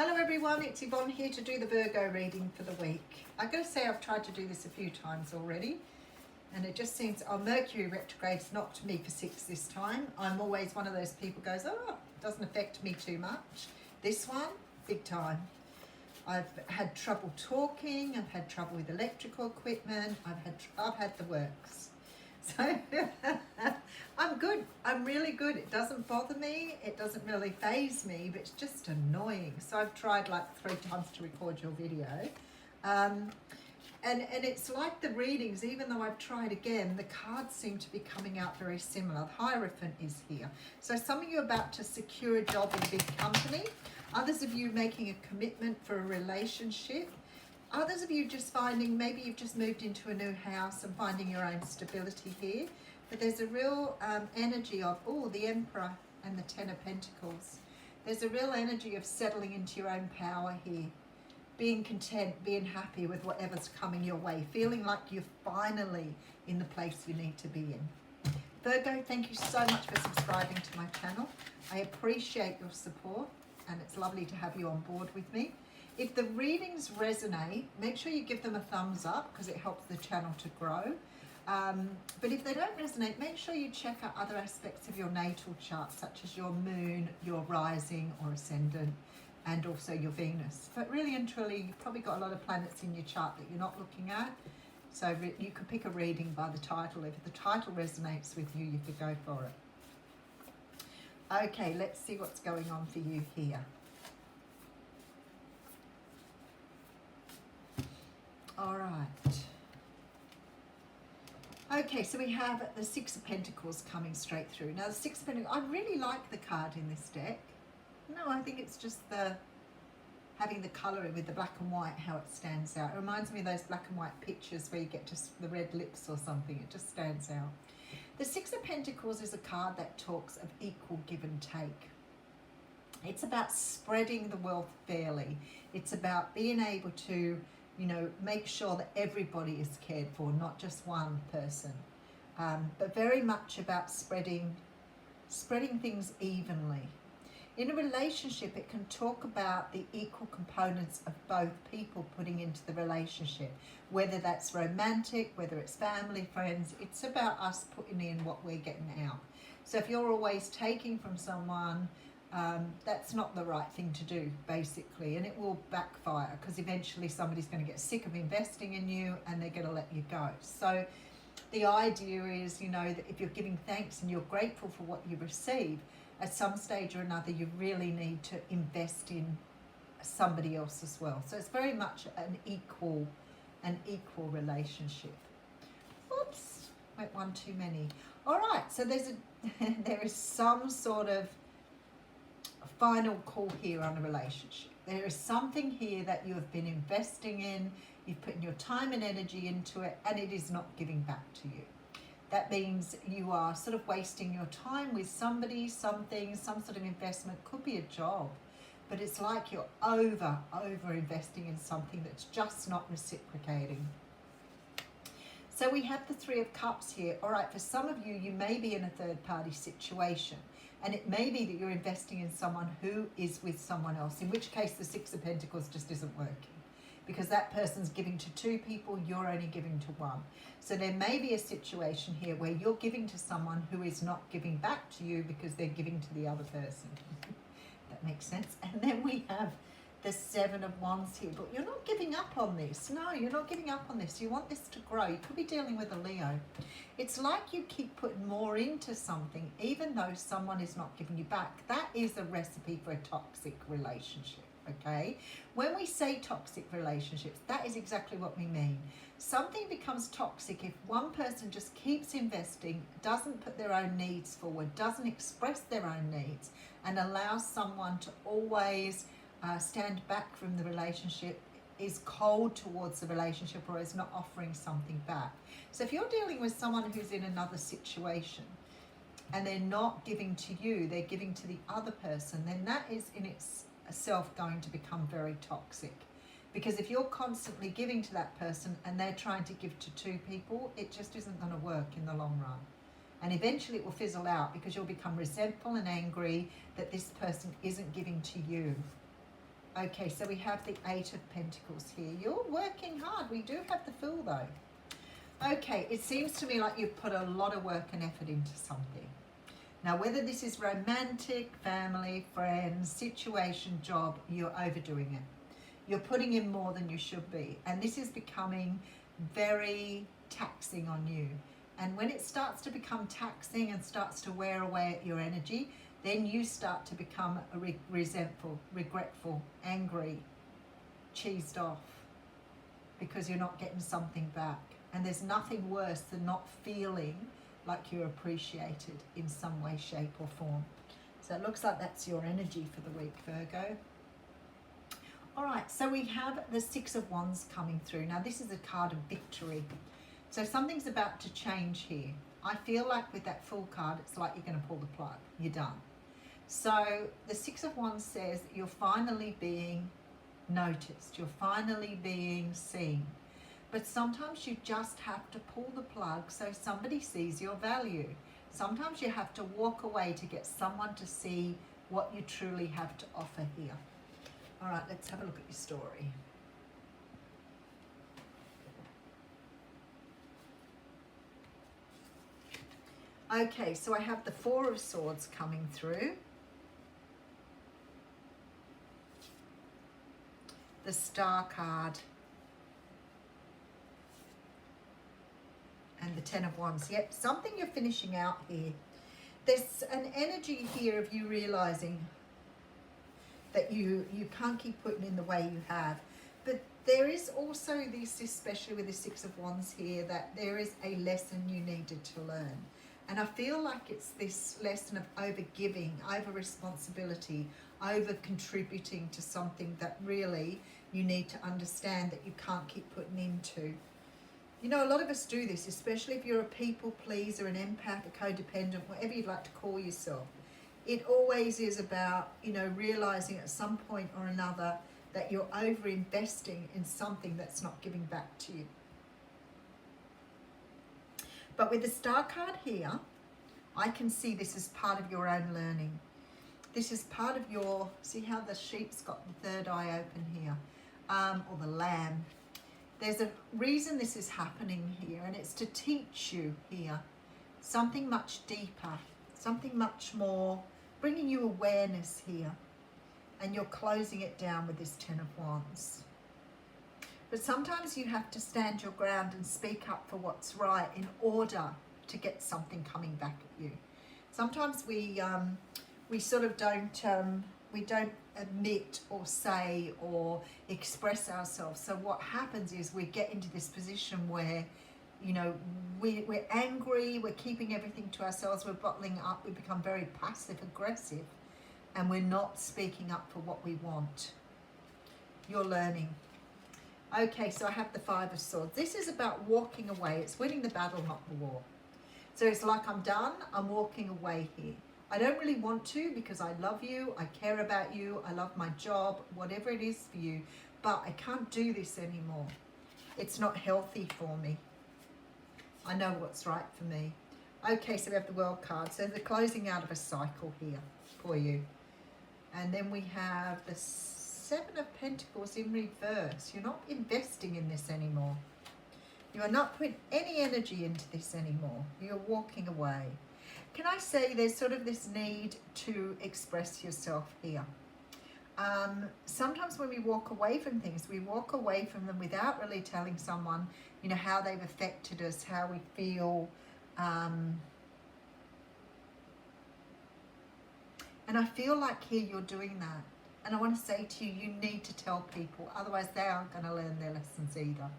Hello everyone, it's Yvonne here to do the Virgo reading for the week. I've got to say I've tried to do this a few times already and it just seems our Mercury retrograde's knocked me for 6 this time. I'm always one of those people who goes, oh, it doesn't affect me too much. This one, big time. I've had trouble talking, I've had trouble with electrical equipment, I've had the works. So I'm good, I'm really good. It doesn't bother me, it doesn't really faze me, but it's just annoying. So I've tried like 3 times to record your video. And it's like the readings, even though I've tried again, the cards seem to be coming out very similar. The Hierophant is here. So some of you are about to secure a job in a big company. Others of you making a commitment for a relationship. Others of you just finding, maybe you've just moved into a new house and finding your own stability here. But there's a real energy of, oh, the Emperor and the Ten of Pentacles. There's a real energy of settling into your own power here. Being content, being happy with whatever's coming your way. Feeling like you're finally in the place you need to be in. Virgo, thank you so much for subscribing to my channel. I appreciate your support and it's lovely to have you on board with me. If the readings resonate, make sure you give them a thumbs up because it helps the channel to grow. But if they don't resonate, make sure you check out other aspects of your natal chart, such as your moon, your rising or ascendant, and also your Venus. But really and truly, you've probably got a lot of planets in your chart that you're not looking at. So you could pick a reading by the title. If the title resonates with you, you could go for it. Okay, let's see what's going on for you here. All right. Okay, so we have the Six of Pentacles coming straight through. Now, the Six of Pentacles, I really like the card in this deck. No, I think it's just having the colouring with the black and white, how it stands out. It reminds me of those black and white pictures where you get just the red lips or something. It just stands out. The Six of Pentacles is a card that talks of equal give and take. It's about spreading the wealth fairly. It's about being able to, you know, make sure that everybody is cared for, not just one person. But very much about spreading things evenly. In a relationship, it can talk about the equal components of both people putting into the relationship, whether that's romantic, whether it's family, friends. It's about us putting in what we're getting out. So if you're always taking from someone, that's not the right thing to do, basically, and it will backfire because eventually somebody's going to get sick of investing in you and they're going to let you go. So the idea is, you know, that if you're giving thanks and you're grateful for what you receive, at some stage or another you really need to invest in somebody else as well. So it's very much an equal relationship. Oops, went one too many. All right, so there is some sort of final call here on a relationship. There is something here that you have been investing in, you've put your time and energy into it, and it is not giving back to you. That means you are sort of wasting your time with somebody, something, some sort of investment. Could be a job, but it's like you're over investing in something that's just not reciprocating. So we have the Three of Cups here. All right, for some of you, you may be in a third-party situation. And it may be that you're investing in someone who is with someone else, in which case the Six of Pentacles just isn't working. Because that person's giving to 2 people, you're only giving to 1. So there may be a situation here where you're giving to someone who is not giving back to you because they're giving to the other person. That makes sense. And then we have the Seven of Wands here, but you're not giving up on this. No, you're not giving up on this. You want this to grow. You could be dealing with a Leo. It's like you keep putting more into something, even though someone is not giving you back. That is a recipe for a toxic relationship, okay? When we say toxic relationships, that is exactly what we mean. Something becomes toxic if one person just keeps investing, doesn't put their own needs forward, doesn't express their own needs, and allows someone to always stand back from the relationship, is cold towards the relationship, or is not offering something back. So if you're dealing with someone who's in another situation and they're not giving to you, they're giving to the other person, then that is in itself going to become very toxic. Because if you're constantly giving to that person and they're trying to give to 2 people, it just isn't going to work in the long run. And eventually it will fizzle out because you'll become resentful and angry that this person isn't giving to you. Okay, so we have the Eight of Pentacles here. You're working hard. We do have the Fool though. Okay, it seems to me like you've put a lot of work and effort into something. Now, whether this is romantic, family, friends, situation, job, you're overdoing it. You're putting in more than you should be. And this is becoming very taxing on you. And when it starts to become taxing and starts to wear away at your energy, then you start to become resentful, regretful, angry, cheesed off because you're not getting something back. And there's nothing worse than not feeling like you're appreciated in some way, shape or form. So it looks like that's your energy for the week, Virgo. All right, so we have the Six of Wands coming through. Now this is a card of victory. So something's about to change here. I feel like with that Fool card, it's like you're going to pull the plug. You're done. So the Six of Wands says that you're finally being noticed. You're finally being seen. But sometimes you just have to pull the plug so somebody sees your value. Sometimes you have to walk away to get someone to see what you truly have to offer here. All right, let's have a look at your story. Okay, so I have the Four of Swords coming through. The Star card. And the Ten of Wands. Yep, something you're finishing out here. There's an energy here of you realizing that you can't keep putting in the way you have. But there is also this, especially with the Six of Wands here, that there is a lesson you needed to learn. And I feel like it's this lesson of over-giving, over-responsibility, over-contributing to something that really you need to understand that you can't keep putting into. You know, a lot of us do this, especially if you're a people pleaser, an empath, a codependent, whatever you'd like to call yourself. It always is about, you know, realizing at some point or another that you're over-investing in something that's not giving back to you. But with the Star card here, I can see this is part of your own learning. This is part of your, see how the sheep's got the third eye open here, or the lamb. There's a reason this is happening here, and it's to teach you here something much deeper, something much more, bringing you awareness here. And you're closing it down with this Ten of Wands. But sometimes you have to stand your ground and speak up for what's right in order to get something coming back at you. Sometimes we sort of don't admit or say or express ourselves. So what happens is we get into this position where, you know, we're angry, we're keeping everything to ourselves, we're bottling up, we become very passive aggressive, and we're not speaking up for what we want. You're learning. Okay, so I have the Five of Swords. This is about walking away. It's winning the battle, not the war. So it's like I'm done, I'm walking away here. I don't really want to because I love you, I care about you, I love my job, whatever it is for you, but I can't do this anymore. It's not healthy for me. I know what's right for me. Okay, so we have the World card. So the closing out of a cycle here for you. And then we have the Seven of Pentacles in reverse. You're not investing in this anymore. You are not putting any energy into this anymore. You're walking away. Can I say there's sort of this need to express yourself here? Sometimes when we walk away from things, we walk away from them without really telling someone, you know, how they've affected us, how we feel. And I feel like here you're doing that. And I want to say to you, you need to tell people, otherwise they aren't going to learn their lessons either.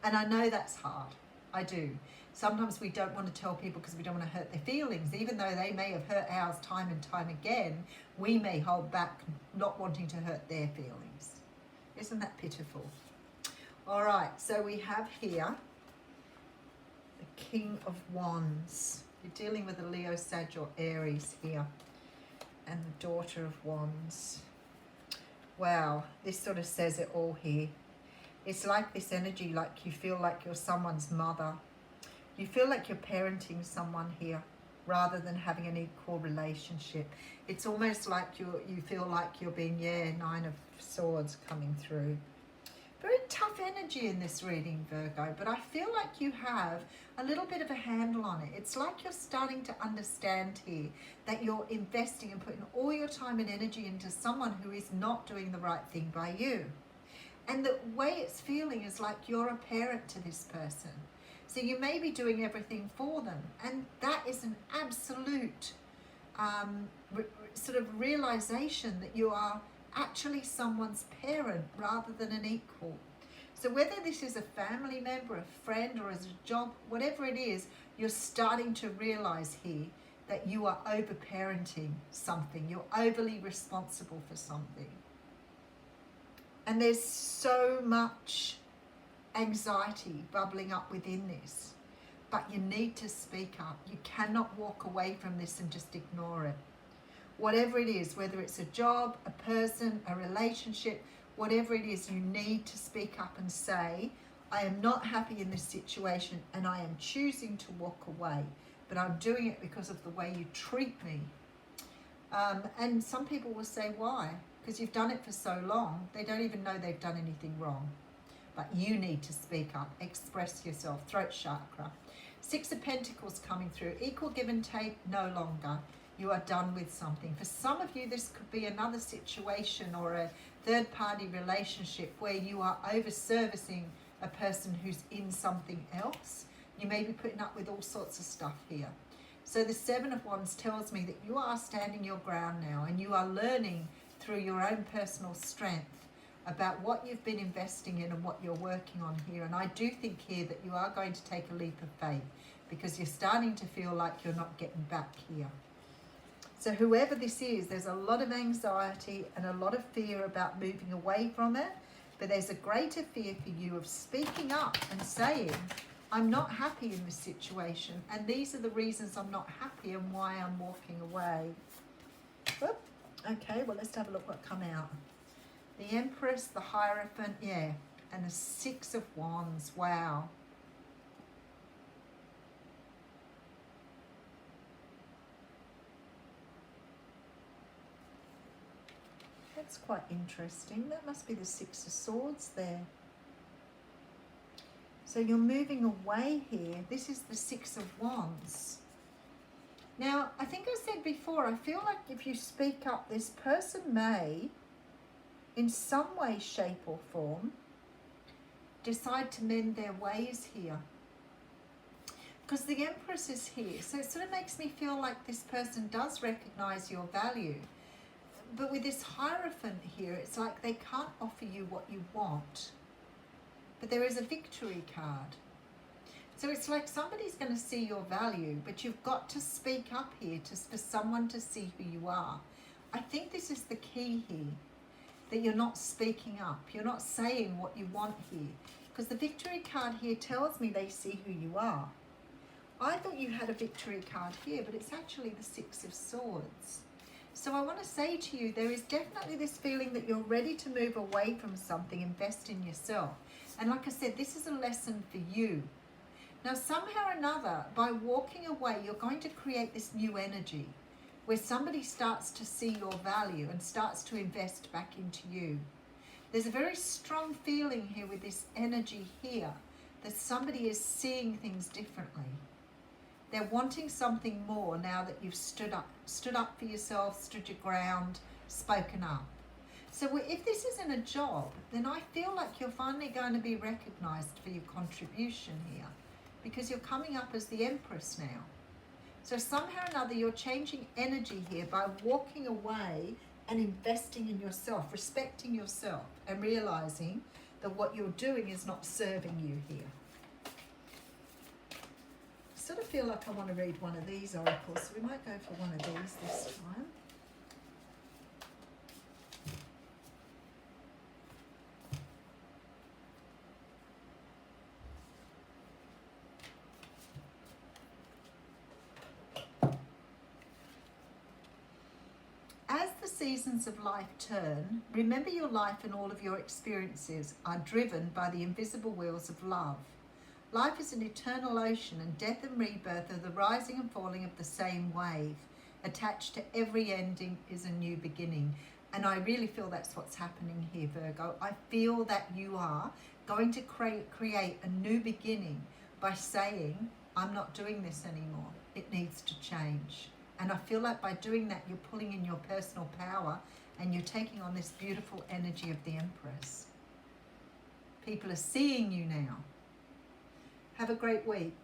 And I know that's hard. I do. Sometimes we don't want to tell people because we don't want to hurt their feelings. Even though they may have hurt ours time and time again, we may hold back not wanting to hurt their feelings. Isn't that pitiful? All right, so we have here the King of Wands. You're dealing with a Leo, Sag or Aries here. And the Daughter of Wands. Wow, this sort of says it all here. It's like this energy, like you feel like you're someone's mother. You feel like you're parenting someone here. rather than having an equal relationship. It's almost like you feel like you're being, Nine of Swords coming through. Very tough energy in this reading, Virgo, but I feel like you have a little bit of a handle on it. It's like you're starting to understand here that you're investing and putting all your time and energy into someone who is not doing the right thing by you. And the way it's feeling is like you're a parent to this person. So you may be doing everything for them. And that is an absolute sort of realization that you are actually someone's parent rather than an equal. So whether this is a family member, a friend, or as a job, whatever it is, you're starting to realize here that you are over-parenting something. You're overly responsible for something. And there's so much anxiety bubbling up within this. But you need to speak up. You cannot walk away from this and just ignore it. Whatever it is, whether it's a job, a person, a relationship, whatever it is, you need to speak up and say, I am not happy in this situation and I am choosing to walk away, but I'm doing it because of the way you treat me. And some people will say, why? Because you've done it for so long, they don't even know they've done anything wrong. But you need to speak up, express yourself, throat chakra. 6 of Pentacles coming through, equal give and take, no longer. You are done with something. For some of you, this could be another situation or a third-party relationship where you are over-servicing a person who's in something else. You may be putting up with all sorts of stuff here. So the 7 of Wands tells me that you are standing your ground now and you are learning through your own personal strength about what you've been investing in and what you're working on here. And I do think here that you are going to take a leap of faith because you're starting to feel like you're not getting back here. So whoever this is, there's a lot of anxiety and a lot of fear about moving away from it. But there's a greater fear for you of speaking up and saying, I'm not happy in this situation. And these are the reasons I'm not happy and why I'm walking away. Oop. Okay, well, let's have a look what come out. The Empress, the Hierophant, and the 6 of Wands. Wow. That's quite interesting. That must be the 6 of Swords there. So you're moving away here. This is the 6 of Wands. Now, I think I said before, I feel like if you speak up, this person may, in some way, shape or form, decide to mend their ways here. Because the Empress is here. So it sort of makes me feel like this person does recognize your value. But with this Hierophant here, it's like they can't offer you what you want. But there is a victory card. So it's like somebody's going to see your value, but you've got to speak up here for someone to see who you are. I think this is the key here, that you're not speaking up. You're not saying what you want here. Because the victory card here tells me they see who you are. I thought you had a victory card here, but it's actually the 6 of Swords. So I want to say to you, there is definitely this feeling that you're ready to move away from something, invest in yourself. And like I said, this is a lesson for you. Now, somehow or another, by walking away, you're going to create this new energy where somebody starts to see your value and starts to invest back into you. There's a very strong feeling here with this energy here that somebody is seeing things differently. They're wanting something more now that you've stood up for yourself, stood your ground, spoken up. So if this isn't a job, then I feel like you're finally going to be recognized for your contribution here because you're coming up as the Empress now. So somehow or another, you're changing energy here by walking away and investing in yourself, respecting yourself and realizing that what you're doing is not serving you here. I sort of feel like I want to read one of these oracles, so we might go for one of these this time. As the seasons of life turn, remember your life and all of your experiences are driven by the invisible wheels of love. Life is an eternal ocean, and death and rebirth are the rising and falling of the same wave. Attached to every ending is a new beginning. And I really feel that's what's happening here, Virgo. I feel that you are going to create a new beginning by saying, I'm not doing this anymore. It needs to change. And I feel like by doing that, you're pulling in your personal power and you're taking on this beautiful energy of the Empress. People are seeing you now. Have a great week.